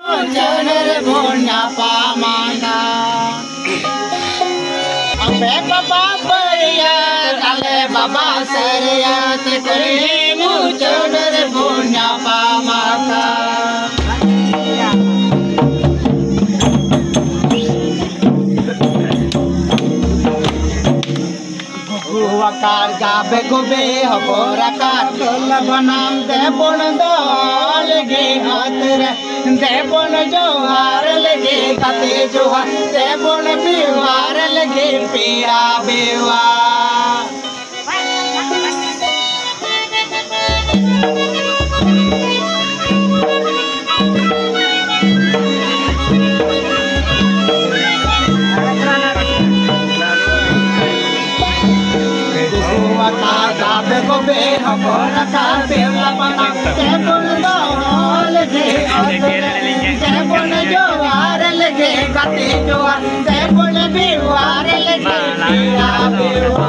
चनर भोना पामाना अबे बाबा परिया डाले बाबा सरिया ते कोई मुचनर भोना पामाना वकार जाबे गोबे हबोरा काटल बनाम दे बन दल गे हातर दे बन जोहार लगे कते जोहार दे बन बिहार लगे पिया बेवा गोबे हबोरा काटल बनाम दे बन दल गे हातर दे बन जोहार लगे कते जोहार दे बन बिहार लगे पिया बेवा